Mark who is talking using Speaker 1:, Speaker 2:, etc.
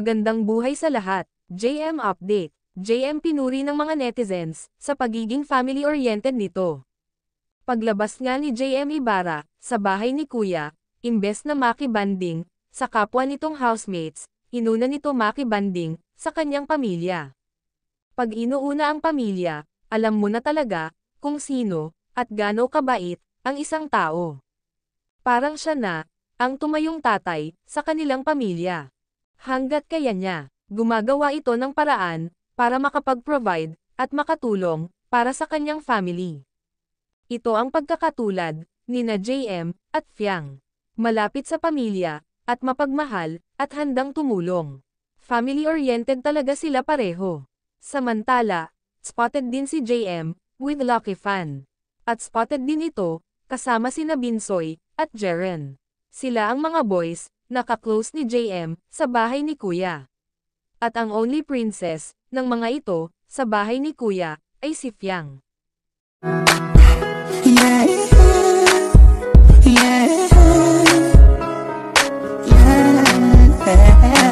Speaker 1: Magandang buhay sa lahat. JM Update. JM pinuri ng mga netizens sa pagiging family-oriented nito. Paglabas nga ni JM Ibarra sa bahay ni Kuya, imbes na makibanding sa kapwa nitong housemates, inuna nito makibanding sa kanyang pamilya. Pag inuuna ang pamilya, alam mo na talaga kung sino at gaano kabait ang isang tao. Parang siya na ang tumayong tatay sa kanilang pamilya. Hanggat kaya niya, gumagawa ito ng paraan para makapag-provide at makatulong para sa kanyang family. Ito ang pagkakatulad nina JM at Fiang. Malapit sa pamilya at mapagmahal at handang tumulong. Family-oriented talaga sila pareho. Samantala, spotted din si JM with Lucky Fan. At spotted din ito kasama sina Binsoy at Jeren. Sila ang mga boys naka-close ni JM sa bahay ni Kuya. At ang only princess ng mga ito sa bahay ni Kuya ay si Fiang.